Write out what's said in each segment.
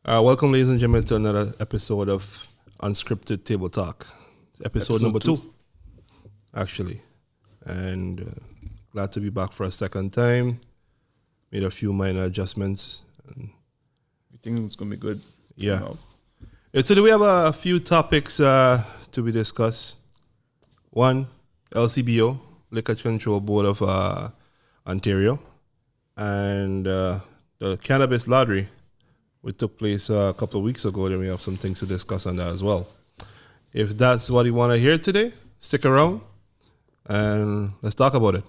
Welcome, ladies and gentlemen, to another episode of Unscripted Table Talk. Episode number two, actually. And glad to be back for a second time. Made a few minor adjustments. We think it's going to be good. Yeah. Today we have a few topics to be discussed. One, LCBO, Liquor Control Board of Ontario, and the cannabis lottery, which took place a couple of weeks ago. Then we have some things to discuss on that as well. If that's what you want to hear today, stick around and let's talk about it.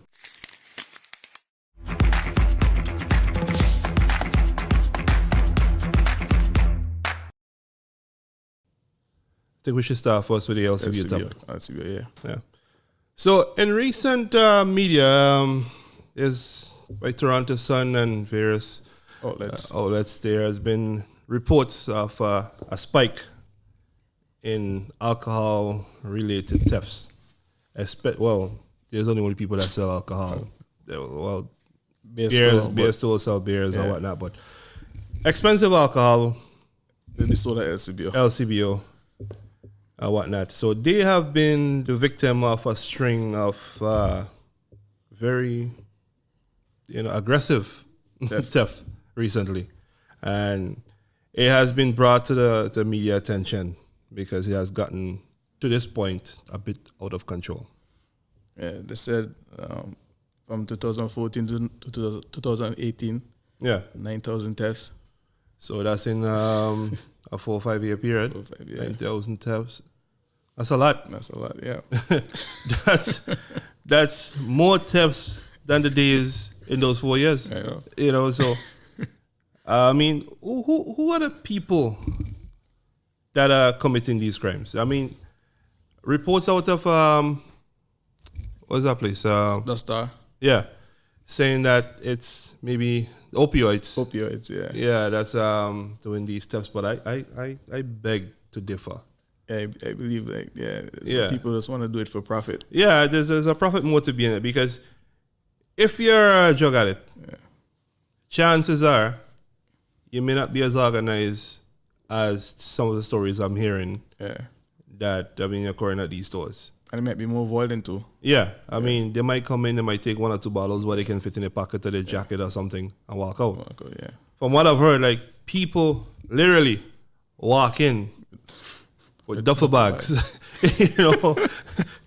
I think we should start first with the LCBO topic. LCBO, yeah. So in recent media, is by Toronto Sun and various outlets, there has been reports of a spike in alcohol-related thefts. Well, there's only people that sell alcohol. Well, beer stores sell beers and whatnot, but expensive alcohol, they sold at LCBO. Whatnot. So they have been the victim of a string of very, aggressive theft recently, and it has been brought to the media attention because it has gotten to this point a bit out of control. Yeah, they said from 2014 to 2018, 9,000 thefts. So that's in a 4 or 5 year period. 4 or 5 years. 9,000 thefts. That's a lot. Yeah. that's more thefts than the days in those 4 years. So I mean, who are the people that are committing these crimes? I mean, reports out of what's that place? The Star. Yeah, saying that it's maybe opioids. Yeah, that's doing these thefts. But I beg to differ. I believe people just want to do it for profit. Yeah, there's a profit motive in it, because if you're a drug addict, chances are you may not be as organized as some of the stories I'm hearing that have been occurring at these stores. And it might be more violent too. Yeah, I mean, they might come in, they might take 1 or 2 bottles what they can fit in their pocket of their jacket or something and walk out. From what I've heard, like, people literally walk in with duffel bags,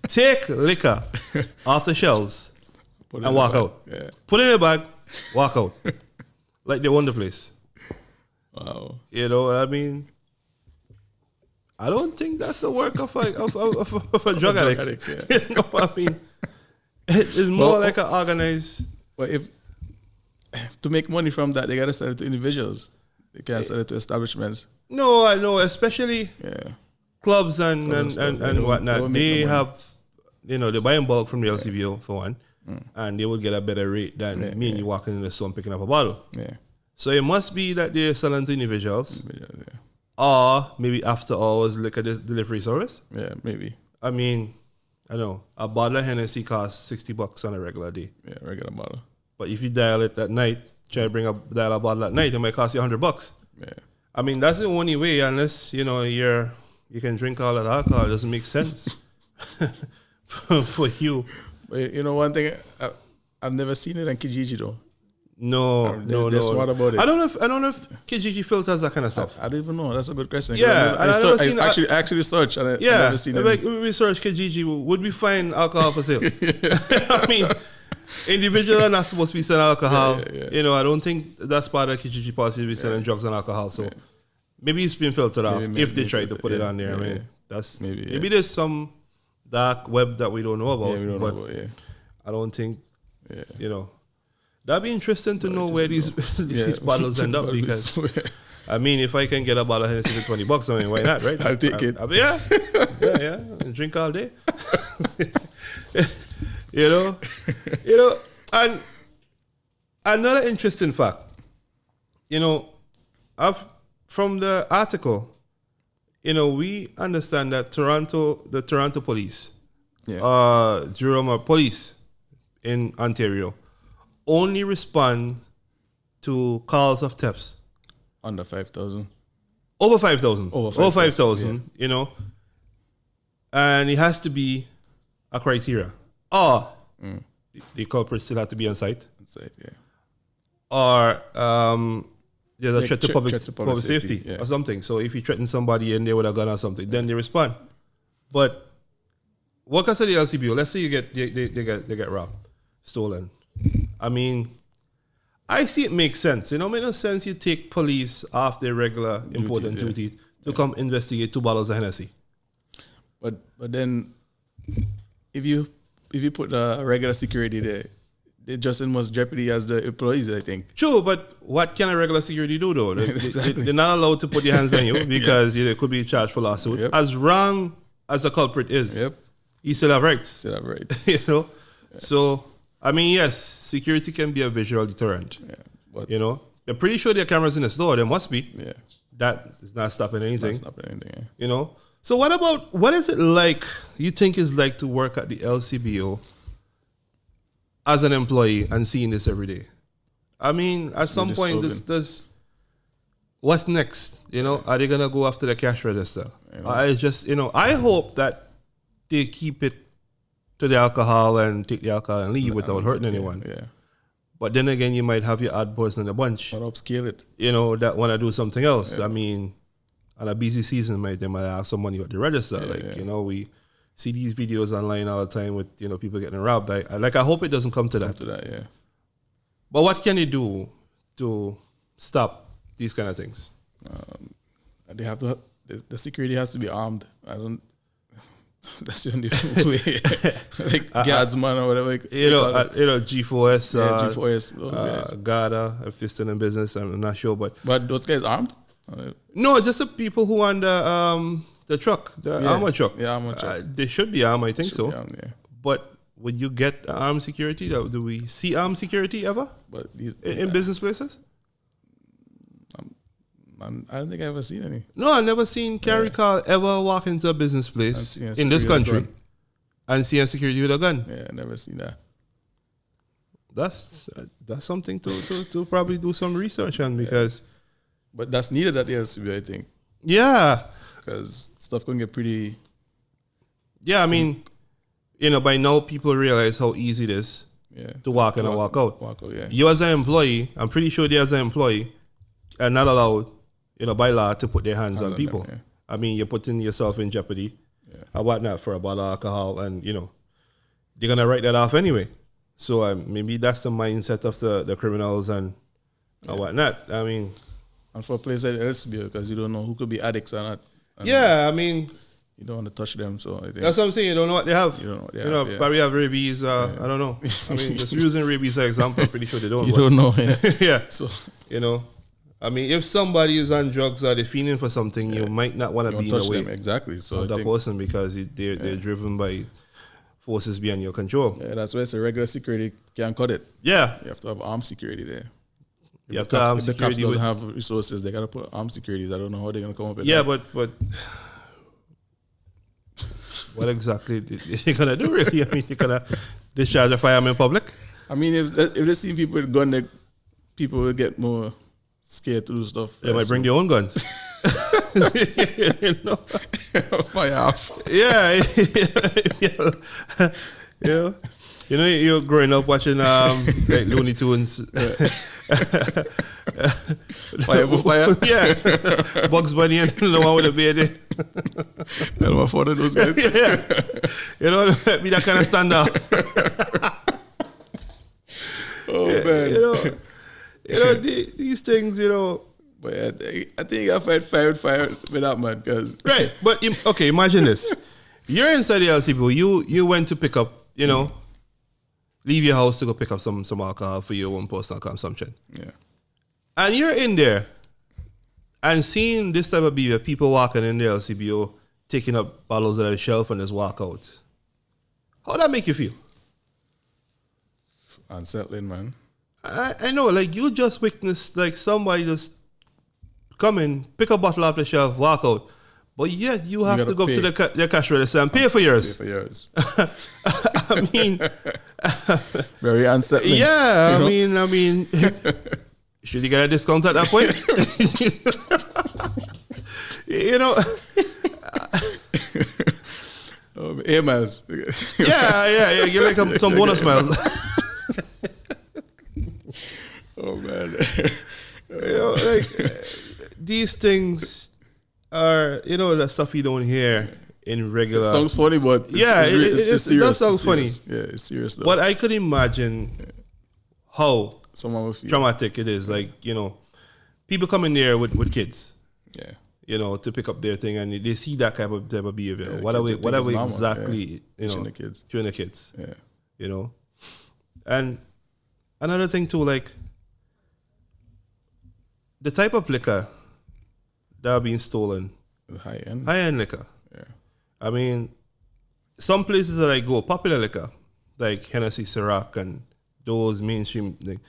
take liquor off the shelves and walk out. Yeah. Put it in a bag, walk out. Like they own the place. Wow. I mean, I don't think that's the work of a drug addict. Yeah. I mean, it's more like an organized. But if to make money from that, they gotta sell it to individuals. They can't sell it to establishments. No, I know, especially clubs and whatnot. They have, they buy in bulk from the LCBO for one, and they will get a better rate than me and you walking in the store and picking up a bottle. Yeah. So it must be that they're selling to individuals, or maybe after hours liquor delivery service. Yeah, maybe. I mean, I know a bottle of Hennessy costs $60 on a regular day. Yeah, regular bottle. But if you dial it at night, try to dial a bottle at night, it might cost you $100. Yeah. I mean, that's the only way, unless you can drink all that alcohol. It doesn't make sense for you. But one thing, I've never seen it on Kijiji though. No. They're smart about it. I don't know if Kijiji filters that kind of stuff. I don't even know. That's a good question. Yeah, I actually searched and I've never seen it. Like we search Kijiji, would we find alcohol for sale? I mean, individuals are not supposed to be selling alcohol. Yeah. I don't think that's part of Kijiji policy to be selling drugs and alcohol. So maybe it's been filtered out if they tried to put it on there. I mean, that's maybe there's some dark web that we don't know about. I don't think that'd be interesting to know where these bottles end up, because I mean, if I can get a bottle of Hennessy for $20, I mean, why not, right? I'll take it. Yeah, drink all day. And another interesting fact, from the article, we understand that the Toronto police, Jerome police in Ontario, only respond to calls of thefts under 5,000. over 5,000. Over 5,000, you know. And it has to be a criteria. Or the culprit still have to be on site. Yeah. Or there's a Like threat to public safety yeah. or something. So if you threaten somebody and they with a gun or something, then they respond. But what can I say the LCBO? Let's say you get they get robbed, stolen. I mean, I see it makes sense. You know, it makes no sense you take police off their regular important duties to come investigate 2 bottles of Hennessy. But then if you put a regular security there, they're just in much jeopardy as the employees, I think. True, but what can a regular security do though? Exactly. They're not allowed to put their hands on you because they could be charged for lawsuit. Yep. As wrong as the culprit is, he still have rights. You know? Yeah. So, I mean, yes, security can be a visual deterrent. Yeah, but you know? They're pretty sure there are cameras in the store. There must be. Yeah. That is not stopping anything. You know? So what is it like, you think is like to work at the LCBO as an employee and seeing this every day? I mean, at some point, this what's next? You know, are they gonna go after the cash register? I just, you know, I hope that they keep it to the alcohol and take the alcohol and leave without hurting anyone. Yeah. But then again, you might have your odd person in the bunch. Or upscale it. You know, that want to do something else. I mean, on a busy season, they might ask someone you got to register. You know, we see these videos online all the time with, you know, people getting robbed. I hope it doesn't come to that. But what can you do to stop these kind of things? They have to. The security has to be armed. That's the only way. Like guardsman or whatever. You know, G4S. G4S. Garda, if they're still in business, I'm not sure, but those guys armed? No, just the people who on the truck, the armor truck. Yeah, armor truck. They should be armed, I think so. Armed, yeah. But would you get armed security? Do we see armed security ever? But in business places? I don't think I've ever seen any. No, I've never seen Carrie Carl ever walk into a business place in this country and see a security with a gun. Yeah, never seen that. That's something to probably do some research on because. But that's needed at the LCBO, I think. Yeah. Because stuff can get pretty. Yeah, I mean, you know, by now people realize how easy it is to walk in and walk out. You as an employee, I'm pretty sure they as an employee are not allowed, you know, by law to put their hands on people. Them, I mean, you're putting yourself in jeopardy or whatnot for a bottle of alcohol and, you know, they're going to write that off anyway. So maybe that's the mindset of the criminals and whatnot. I mean... And for a place like LCBO, because you don't know who could be addicts or not. I mean... You don't want to touch them, so I think... That's what I'm saying. You don't know what they have. You don't know what they have. Probably have rabies. I don't know. I mean, just using rabies as an example, I'm pretty sure they don't. You don't know, So, you know... I mean, if somebody is on drugs or they're feeling for something, you might not want to be in the way of that person because they're driven by forces beyond your control. Yeah, that's why it's a regular security can't cut it. Yeah. You have to have armed security there. You have to have security. If the cops doesn't have resources, they got to put armed securities. I don't know how they're going to come up with that. Yeah, but what exactly are you going to do, really? I mean, you're going to discharge a firearm in public? I mean, if they see people with gun, people will get more... scared to do stuff. They might bring their own guns. You know? Fire off. Yeah. You know, you're growing up watching like Looney Tunes. Fire for fire? Yeah. Bugs Bunny and the one with the beard. I don't afford those guys. Yeah. You know, be that kind of standard. Man. You know, these things, you know. But I think I fight fire with that, man. Right. But, okay, imagine this. You're inside the LCBO. You went to pick up, you know, leave your house to go pick up some alcohol for your own personal consumption. Yeah. And you're in there and seeing this type of behavior, people walking in the LCBO, taking up bottles out of the shelf and just walk out. How that make you feel? Unsettling, man. I know, like you just witnessed like somebody just come in, pick a bottle off the shelf, walk out. But yet you have to go up to the cash register and pay for yours. I mean... Very unsettling. Yeah, you know? I mean... Should you get a discount at that point? You know. Air miles. yeah. You like some bonus miles. Oh man. These things are, the stuff you don't hear in regular. It sounds funny, but it's serious. That sounds funny. Yeah, it's serious though. But I could imagine how someone would feel traumatic it is. Like, people come in there with kids. Yeah. To pick up their thing, and they see that type of behavior. Yeah, what are we exactly, training the kids? Training the kids. Yeah. And another thing too, like the type of liquor that are being stolen. High end liquor. Yeah. I mean, some places that I go, popular liquor, like Hennessy, Ciroc, and those mainstream things.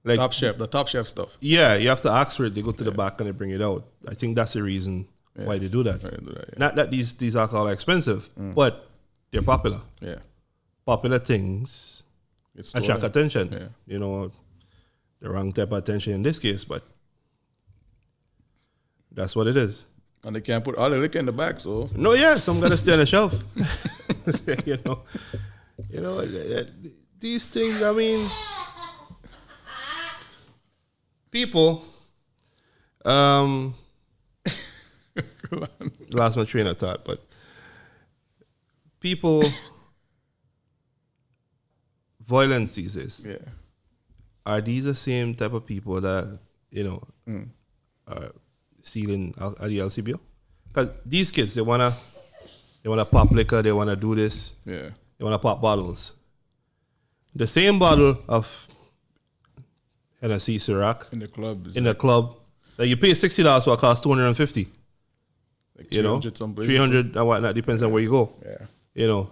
Like the top chef stuff. Yeah, you have to ask for it. They go to the back and they bring it out. I think that's the reason why they do that. Not that these alcohol are expensive, but they're popular. Yeah. Popular things attract attention. Yeah. The wrong type of attention in this case, but that's what it is. And they can't put all the liquor in the back, so. No, yeah, some gotta stay on the shelf. These things, I mean, people, lost my train of thought, but people, violence these days. Yeah. Are these the same type of people that, are stealing at the LCBO? Because these kids, they wanna pop liquor, they wanna do this. Yeah. They wanna pop bottles. The same bottle of Hennessy, Ciroc in the club. In the club, like you pay $60 for, it costs $250. Like 300 some places. 300 and whatnot, depends on where you go. Yeah.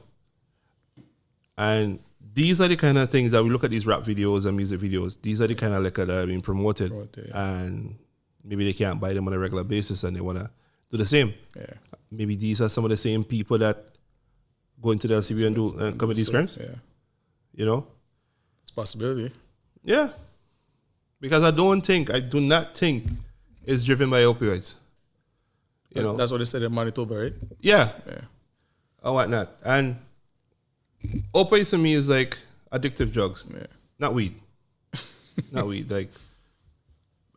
And these are the kind of things that we look at these rap videos and music videos. These are the kind of liquor that are being promoted. And maybe they can't buy them on a regular basis and they want to do the same. Yeah. Maybe these are some of the same people that go into the LCBO and commit these crimes. Yeah. It's a possibility. Yeah. Because I do not think it's driven by opioids. That's what they said in Manitoba, right? Yeah. Yeah. Or whatnot. And opioids to me is like addictive drugs. Yeah. Not weed. Not weed. Like,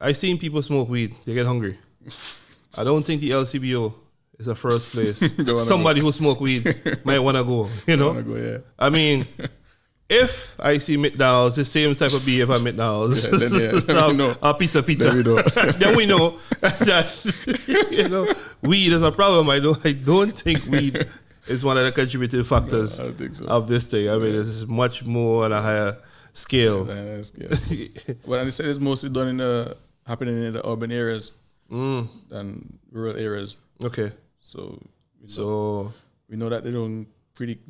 I've seen people smoke weed. They get hungry. I don't think the LCBO is the first place somebody who smoke weed might want to go. I mean, if I see McDonald's, the same type of behavior at McDonald's, then we know. Or pizza, then we know that's, weed is a problem. I don't think weed is one of the contributing factors of this thing. I mean, it's much more on a higher scale. Well, and they said it's mostly happening in the urban areas than rural areas. Okay. So we know that they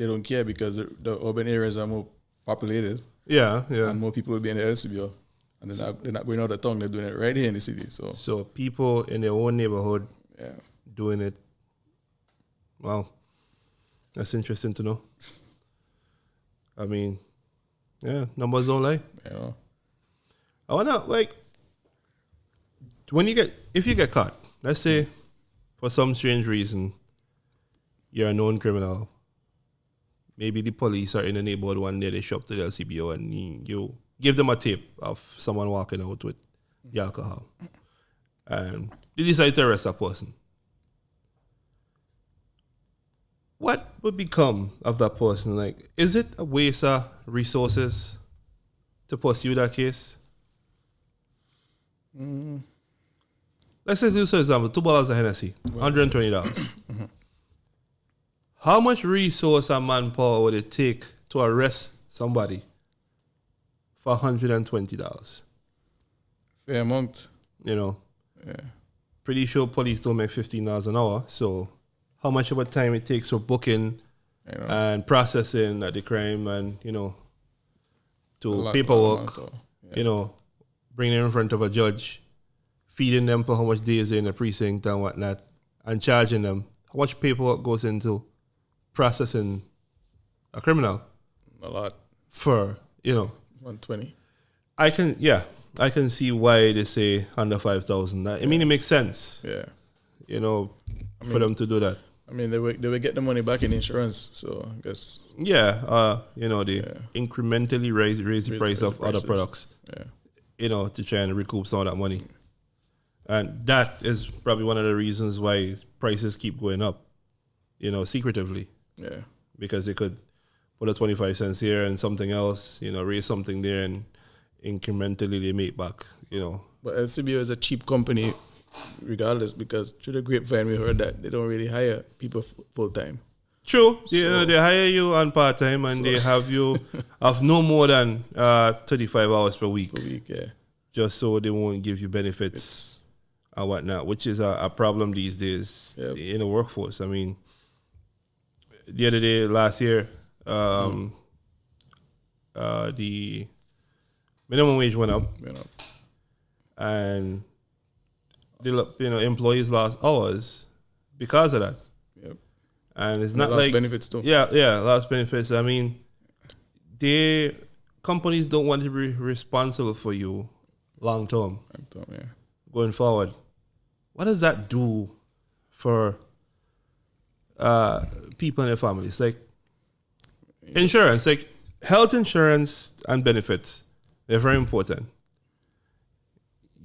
don't care because the urban areas are more populated. Yeah. And more people will be in the LCBO. And they're not going out of town, they're doing it right here in the city. So people in their own neighborhood doing it. Wow. That's interesting to know. I mean, numbers don't lie. Yeah. I wanna if you get caught, let's say for some strange reason, you're a known criminal. Maybe the police are in the neighborhood one day, they show up to the LCBO and you give them a tape of someone walking out with the alcohol. And they decide to arrest that person. What would become of that person? Like, is it a waste of resources to pursue that case? Let's say, for example, 2 bottles of Hennessy, $120. How much resource and manpower would it take to arrest somebody for $120? Fair amount. Yeah. Pretty sure police don't make $15 an hour. So how much of a time it takes for booking and processing at the crime and, to paperwork, bringing them in front of a judge, feeding them for how much days they're in the precinct and whatnot, and charging them. How much paperwork goes into processing a criminal? A lot. For, 120. I can see why they say under 5,000. I mean, it makes sense. Yeah. for them to do that. I mean, they will get the money back in insurance, so I guess. Yeah, they incrementally raise the price of other products. Yeah. To try and recoup some of that money. And that is probably one of the reasons why prices keep going up, secretively. Yeah. Because they could put a 25 cents here and something else, raise something there, and incrementally they make back, But LCBO is a cheap company regardless, because through the grapevine we heard that they don't really hire people full time. True. They hire you on part time, and they have you of no more than 35 hours per week. Yeah. Just so they won't give you benefits and whatnot, which is a problem these days in the workforce. I mean, the other day, last year, the minimum wage went up. And employees lost hours because of that. Yep. And it's not lost like benefits too. Yeah, lost benefits. I mean, companies don't want to be responsible for you long term. Going forward. What does that do for people and their families? Like insurance, like health insurance and benefits, they're very important.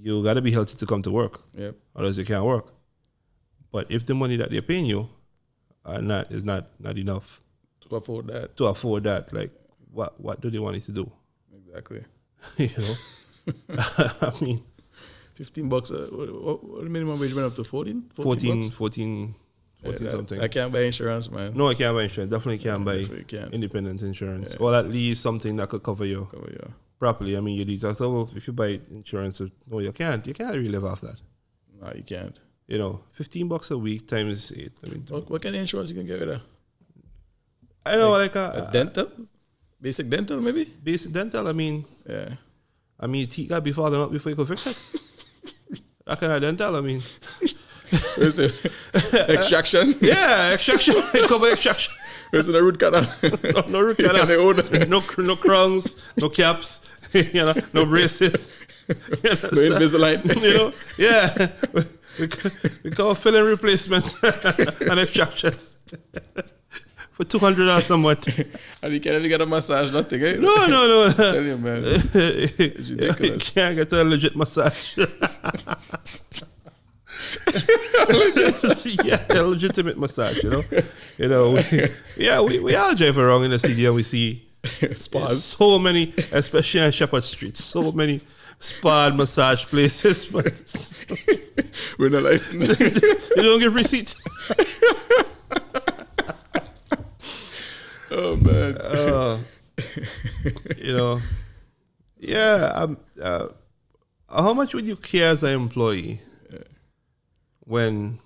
You got to be healthy to come to work. Yep. Otherwise you can't work. But if the money that they're paying you is not enough to afford that, like what do they want you to do? Exactly. I mean, $15. What the minimum wage went up to 14? 14 something. I can't buy insurance, man. No, I can't buy insurance. Definitely can't buy independent insurance. Or at least something that could cover you properly. I mean, your deductible, if you buy insurance, no, you can't. You can't really live off that. No, you can't. $15 a week times 8. I mean, what kind of insurance you can get rid of? I know, like a dental? Basic dental, maybe? Basic dental, I mean. Yeah. I mean, your teeth got to be falling out before you can fix it. That kind of dental, I mean. Extraction? Yeah, extraction. Cover extraction. Where's the root canal? No root canal. No crowns, no caps, no braces. No Invisalign. Yeah. We cover filling replacement and extractions. For $200 somewhat. And you can't even get a massage, nothing, eh? No. I tell you, man. It's ridiculous. You can't get a legit massage. A legitimate massage, we all drive around in the city and we see spas. So many, especially on Shepherd Street, so many spa and massage places, but we're not licensed. You don't give receipts. Oh man. How much would you care as an employee when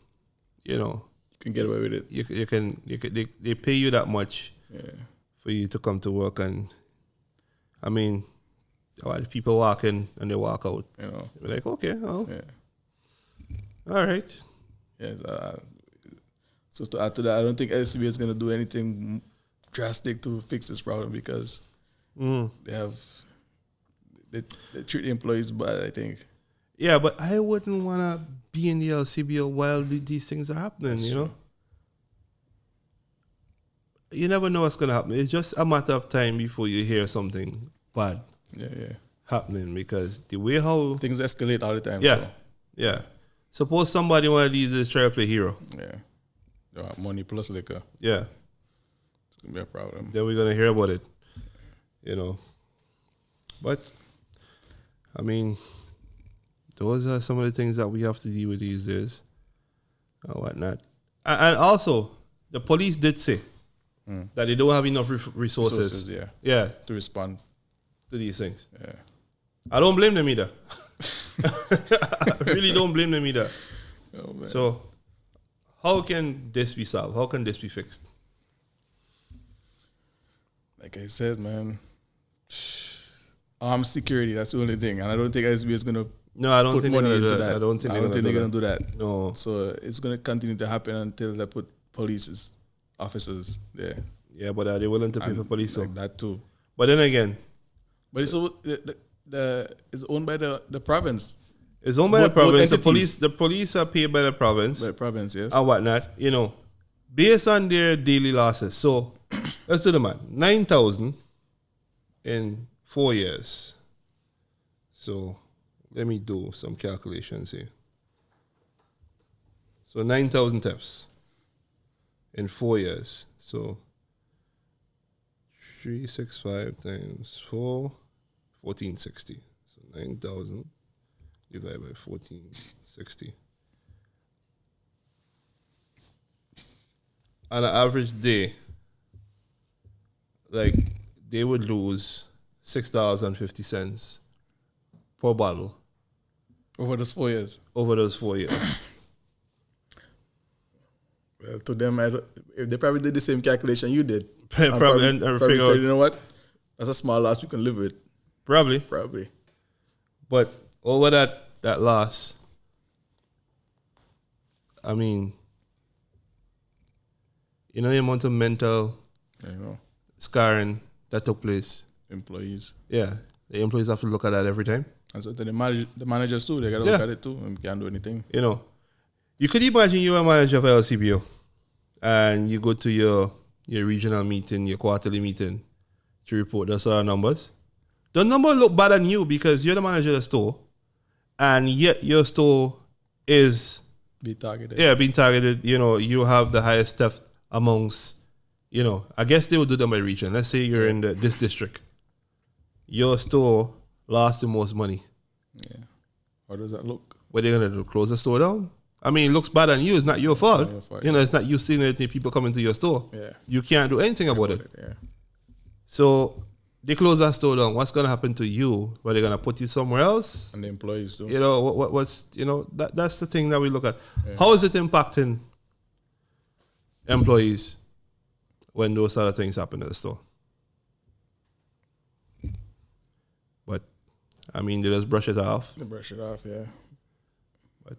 you can get away with it? You can they pay you that much for you to come to work, and I mean, a lot of people walk in and they walk out. You're like, okay, all right. Yes. So to add to that, I don't think LCBO is going to do anything drastic to fix this problem, because they treat the employees bad, I think. Yeah, but I wouldn't want to be in the LCBO while these things are happening, That's true. True. You never know what's going to happen. It's just a matter of time before you hear something bad happening, because the way how... Things escalate all the time. Yeah. Suppose somebody one of these is trying to play hero. Yeah. Money plus liquor. Yeah. It's going to be a problem. Then we're going to hear about it. But, I mean, those are some of the things that we have to deal with these days and whatnot. And also, the police did say that they don't have enough resources to respond to these things. Yeah. I don't blame them either. I really don't blame them either. Oh, man. So, how can this be solved? How can this be fixed? Like I said, man, armed security, that's the only thing. And I don't think SB is going to put money into that. I don't think they're going to do that. No. So it's going to continue to happen until they put officers there. Yeah, but are they willing to pay for police? Like that too. But then again... But it's owned by the province. It's owned by the Both province. entities. The police are paid by the province. By the province, yes. And whatnot, based on their daily losses. So let's do the math. 9,000 in 4 years. So let me do some calculations here. So 9,000 thefts in 4 years. So 365 times 4, 1460. So 9,000 divided by 1460. On an average day, like they would lose $6.50 per bottle Over those 4 years. over those 4 years. Well, to them, if they probably did the same calculation you did. Probably Probably said, you know what? That's a small loss we can live with. Probably. Probably. But over that loss, I mean, the amount of mental scarring that took place. Employees. Yeah. The employees have to look at that every time. And so the managers too, they got to look at it too and can't do anything. You could imagine you're a manager of LCBO and you go to your regional meeting, your quarterly meeting to report those sort of numbers. The number look bad on you because you're the manager of the store and yet your store is Be targeted. Yeah, being targeted. You have the highest theft amongst, I guess they would do them by region. Let's say you're in this district. Your store lost the most money. Yeah. How does that look? What are they going to do? Close the store down? I mean, it looks bad on you. It's not your fault. It's not your fault, It's not you seeing anything people coming to your store. Yeah. You can't do anything about it. Yeah. So they close that store down. What's going to happen to you? Are they going to put you somewhere else? And the employees too. What's that's the thing that we look at. Yeah. How is it impacting employees when those sort of things happen at the store? But I mean, they just brush it off. They brush it off, yeah. But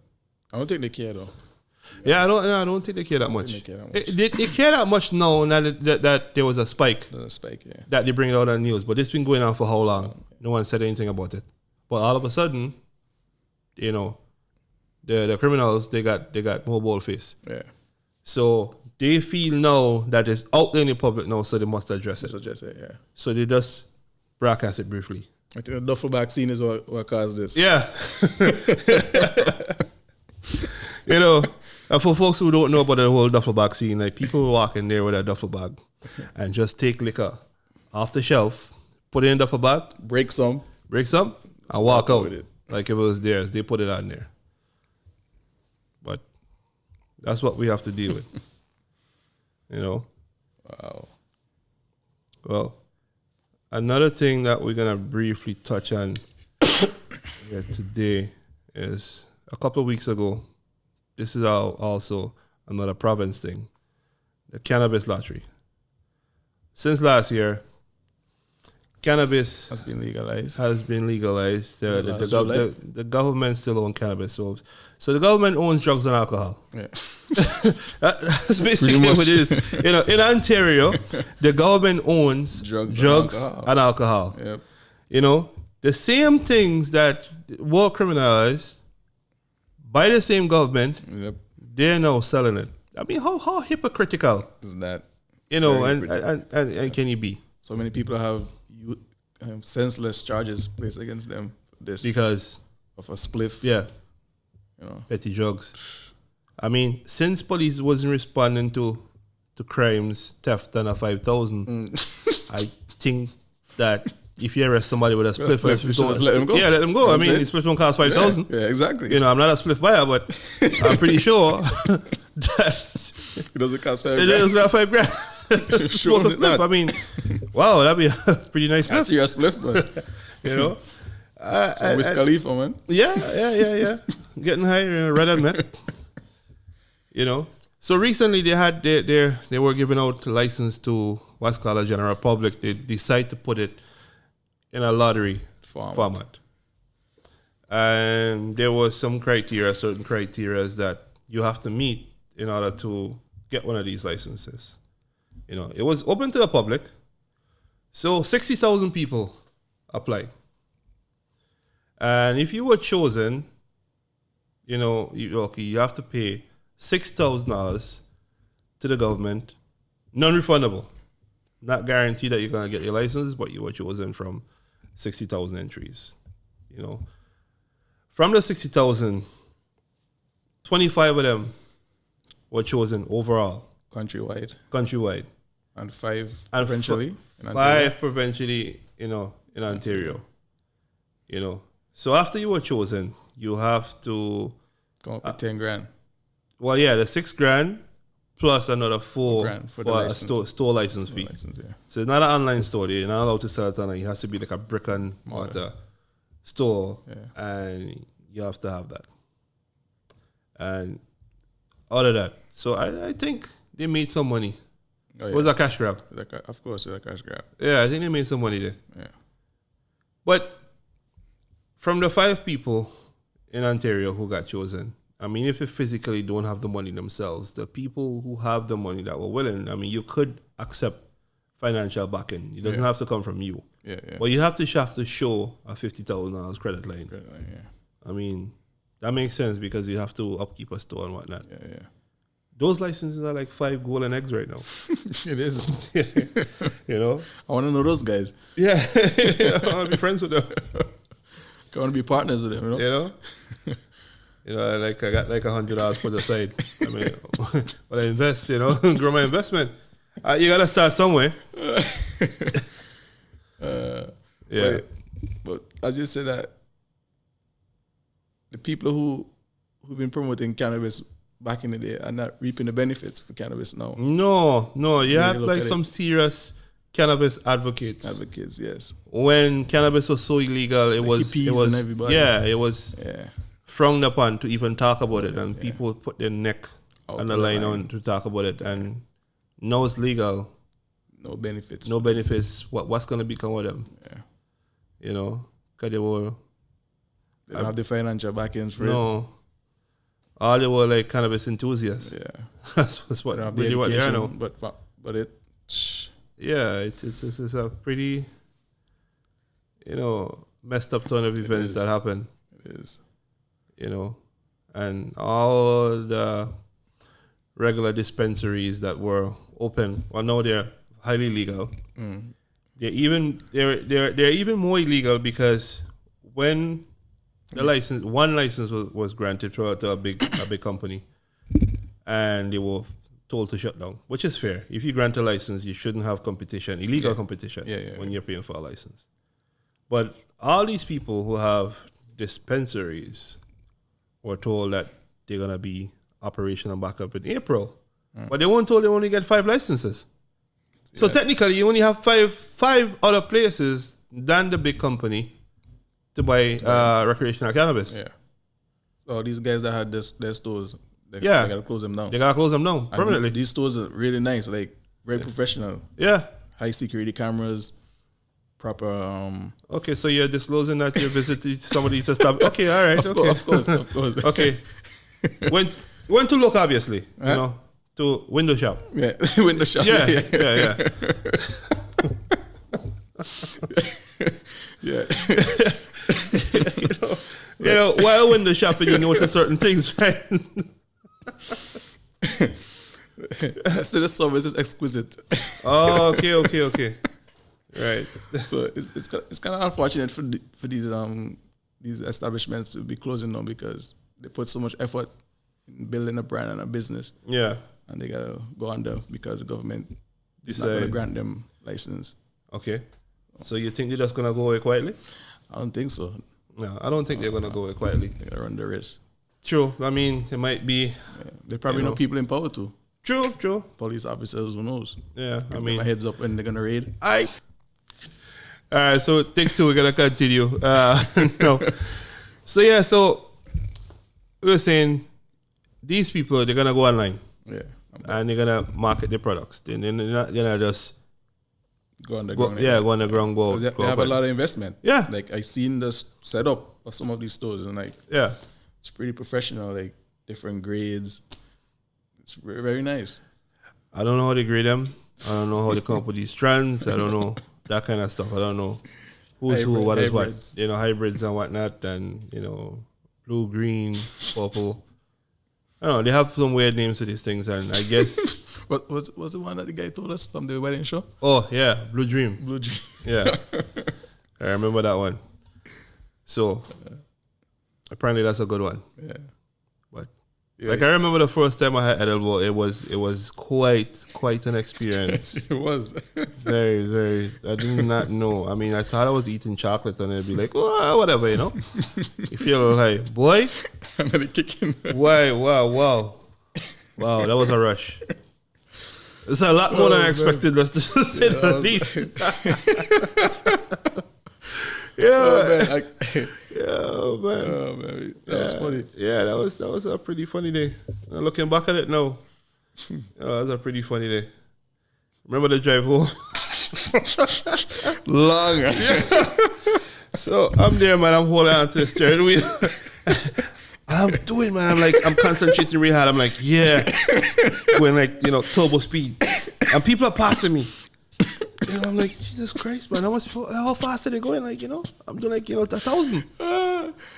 I don't think they care though. Yeah, I don't think they care that much. They care that much now that there was a spike. There's a spike, yeah. That they bring it out on the news. But it's been going on for how long? No one said anything about it. But all of a sudden, the criminals, they got more bold face. Yeah. So they feel now that it's out there in the public now, so they must address it. Yeah. So they just broadcast it briefly. I think the duffel bag scene is what caused this. Yeah. And for folks who don't know about the whole duffel bag scene, like people walk in there with a duffel bag and just take liquor off the shelf, put it in a duffel bag, break some, and walk out with it. Like if it was theirs, they put it on there. But that's what we have to deal with. Wow. Well, another thing that we're gonna briefly touch on here today is a couple of weeks ago. This is also another province thing. The cannabis lottery. Since last year, cannabis has been legalized. The government still owns cannabis. So the government owns drugs and alcohol. Yeah. That's basically what it is. In Ontario, the government owns drugs and alcohol. Yep. The same things that were criminalized by the same government, yep, they're now selling it. I mean, how hypocritical is that? And can you be? So many people have senseless charges placed against them for this because of a spliff. Yeah, petty drugs. I mean, since police wasn't responding to crimes, theft under 5,000, I think that if you arrest somebody with a spliff, let them go. Yeah, let them go. I mean, the spliff don't cost 5,000. Yeah, exactly. I'm not a spliff buyer, but I'm pretty sure that it doesn't cost $5,000. It doesn't cost $5,000. Sure spliff. I mean, wow, that'd be a pretty nice spliff. I see your spliff, but some Wiz Khalifa, man. Yeah. Getting high, red and met. So recently they were giving out license to what's called a general public. They decide to put it in a lottery format. And there was certain criteria that you have to meet in order to get one of these licenses. It was open to the public. So 60,000 people applied. And if you were chosen, you have to pay $6,000 to the government, non-refundable. Not guaranteed that you're gonna get your license, but you were chosen from 60,000 entries. From the 60,000, 25 of them were chosen overall, countrywide, and 5 provincially. Five provincially, in Ontario. So after you were chosen, you have to come up with 10 grand. Well, yeah, the $6,000 plus another $4,000 for a store license fee. So it's not an online store. You're not allowed to sell it online. It has to be like a brick and mortar store, and you have to have that. And all of that. So I think they made some money. Oh, yeah. It was a cash grab. Of course, it was a cash grab. Yeah, I think they made some money there. Yeah. But from the 5 people in Ontario who got chosen, I mean, if they physically don't have the money themselves, the people who have the money that were willing, I mean, you could accept financial backing. It doesn't have to come from you. Yeah. But you have to show a $50,000 credit line. I mean, that makes sense because you have to upkeep a store and whatnot. Yeah. Those licenses are like 5 golden eggs right now. It is. I want to know those guys. Yeah. I want to be friends with them. I want to be partners with them, Like I got like $100 put aside. I mean, but I invest, grow my investment. You gotta start somewhere. Yeah. But I just said that the people who've been promoting cannabis back in the day are not reaping the benefits for cannabis now. No. You had like some serious cannabis advocates. Advocates, yes. When cannabis was so illegal, it was and everybody. Yeah, it was frowned upon to even talk about it, and people put their neck on the line on to talk about it. And now it's legal. No benefits. What's going to become of them? Yeah. Because they don't have the financial backings for it. No. All they were like cannabis enthusiasts. Yeah. That's what really what they are now. But it. Yeah, it's a pretty, messed up ton of events that happen. It is. And all the regular dispensaries that were open, well, now they're highly legal. Mm. They're even more illegal because when the one license was granted to a big company, and they were told to shut down, which is fair. If you grant a license, you shouldn't have illegal competition when you're paying for a license. But all these people who have dispensaries were told that they're going to be operational back up in April. But they weren't told they only get 5 licenses. So technically, you only have five other places than the big company to buy recreational cannabis. Yeah. So these guys that had their stores, they got to close them down. They got to close them down permanently. These stores are really nice, like very professional. Yeah. High security cameras, proper... Okay, so you're disclosing that you visited some of these establishments. Okay, all right. Of course. Okay. Went to look, obviously, to window shop. Yeah, window shop. Yeah. Yeah. While window shopping, you notice certain things, right? So the service is exquisite. Oh, okay. Right. So it's kind of unfortunate for these establishments to be closing now because they put so much effort in building a brand and a business. Yeah. And they gotta go under because the government is not gonna grant them license. Okay. So you think they're just gonna go away quietly? I don't think so. No, I don't think they're gonna go away quietly. They're gonna run the risk. True. I mean, it might be. Yeah. They probably know people in power too. True. Police officers, who knows? Yeah. I mean, my heads up when they're gonna raid. All right. So take 2. We're gonna continue. So we were saying these people, they're gonna go online. Yeah. And they're gonna market their products. They're not gonna just go on the ground. Go on the ground. They have a lot of investment. Yeah. Like I seen the setup of some of these stores and it's pretty professional. Like different grades. It's very, very nice. I don't know how they grade them. I don't know how they come up with these strands. I don't know that kind of stuff. I don't know who's who, what is what. Hybrids and whatnot, and blue, green, purple. I don't know. They have some weird names for these things, and I guess What was the one that the guy told us from the wedding show? oh yeah, Blue Dream. Blue Dream. Yeah, I remember that one. So apparently that's a good one. Yeah. But Yeah. like I remember the first time I had edible, it was quite an experience. It was. Very, very. I did not know. I mean, I thought I was eating chocolate, and it'd be like, oh, whatever, you know. You feel like, boy, And then it kicked in. wow, that was a rush. It's a lot more than I expected. Let's just say the least. Yeah, man. Oh man, that was funny. Yeah, that was a pretty funny day. Looking back at it now, that was a pretty funny day. Remember the drive home? Long. So I'm there, man. I'm holding on to the steering wheel. I'm doing, man. I'm concentrating real hard. I'm like, yeah, going like, turbo speed, and people are passing me. I'm like, Jesus Christ, man. How fast are they going? Like, I'm doing like, 1,000.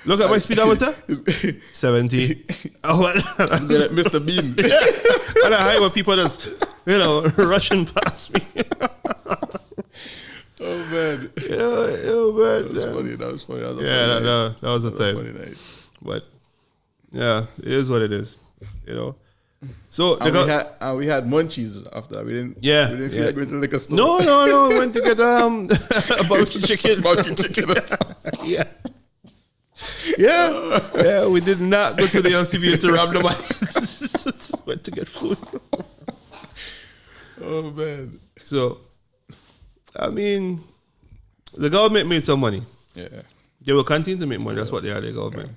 Look at my speedometer. 70. Oh, It's good at Mr. Bean. Yeah. And I hate when people just, rushing past me. Oh man. Man. That was funny. That was a time. Funny night. But yeah, it is what it is. So and we had munchies after that. We didn't feel like going to the liquor store. No. We went to get barbecue chicken. Barbecue chicken. Yeah. We did not go to the LCBO to rob the went to get food. Oh man. So, I mean, the government made some money. Yeah. They will continue to make money. That's what they are, the government.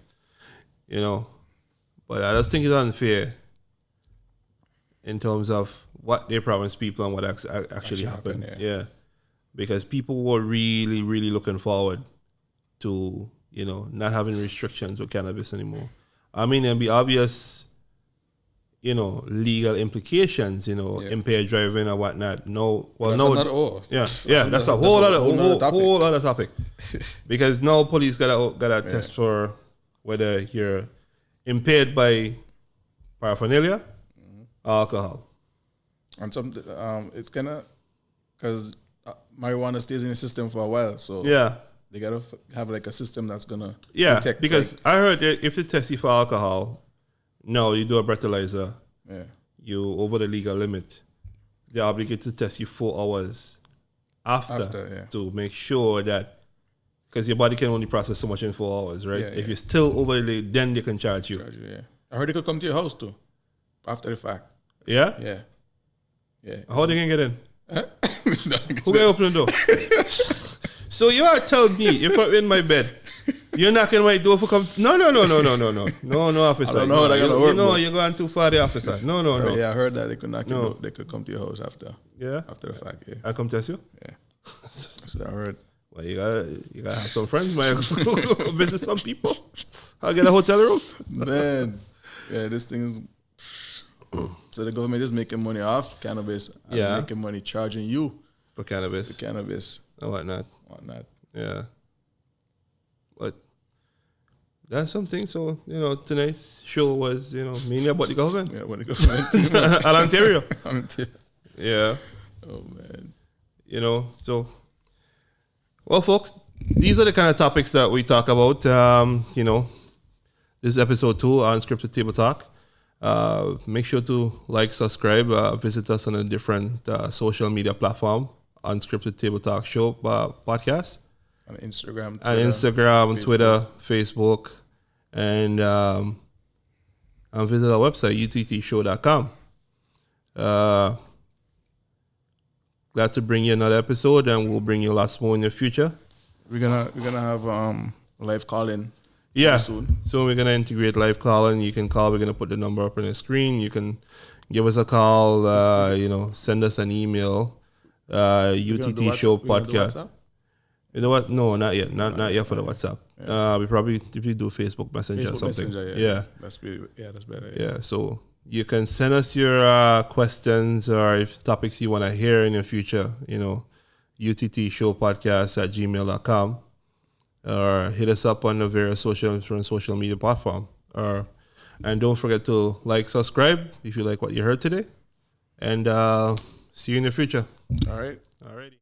But I just think it's unfair in terms of what they promise people and what actually happened. Yeah. Because people were really, really looking forward to, not having restrictions with cannabis anymore. I mean, there'll be obvious, legal implications, impaired driving and whatnot. That's a whole other topic. Because now police gotta test for whether you're impaired by paraphernalia, alcohol. And it's because marijuana stays in the system for a while, so they gotta have like a system that's gonna detect. Because I heard that if they test you for alcohol, no, you do a breathalyzer, you over the legal limit, they're obligated to test you 4 hours after to make sure that, because your body can only process so much in 4 hours, right? If you're still over the, then they can charge you. I heard they could come to your house too after the fact. Yeah? Yeah. How they can get in? Who can open the door? So you are telling me if I'm in my bed, you're knocking my door for come? No, officer. I don't know how that gonna work. You're going too far, the officer. No. Yeah, I heard that they could knock your door. They could come to your house after. Yeah. After the fact. Yeah. I come test you. Yeah. That's what I heard. Well, you gotta have some friends, man. Go visit some people. I'll get a hotel room. Man, this thing is. So the government is making money off cannabis. And making money charging you for cannabis. And whatnot. Yeah. But that's something. So, tonight's show was, mainly about the government. Yeah, about the government. And Ontario. Ontario. Yeah. Oh, man. So, well, folks, these are the kind of topics that we talk about. This is episode 2, Unscripted Table Talk. Make sure to like, subscribe, visit us on a different social media platform, Unscripted Table Talk Show podcast. On Instagram, Twitter, Facebook, and visit our website, uttshow.com. Glad to bring you another episode, and we'll bring you lots more in the future. We're gonna have live call-in. Yeah, soon we're gonna integrate live calling. You can call. We're gonna put the number up on the screen. You can give us a call. Send us an email. UTT Show podcast. You know what? No, not yet. Not yet for the WhatsApp. Yeah. We probably do Facebook Messenger or something. Yeah. That's better. Yeah. So you can send us your questions or if topics you want to hear in the future. UTT Show podcast at gmail.com. or hit us up on the various social media platform. And don't forget to like, subscribe if you like what you heard today. And see you in the future. All right. Alrighty.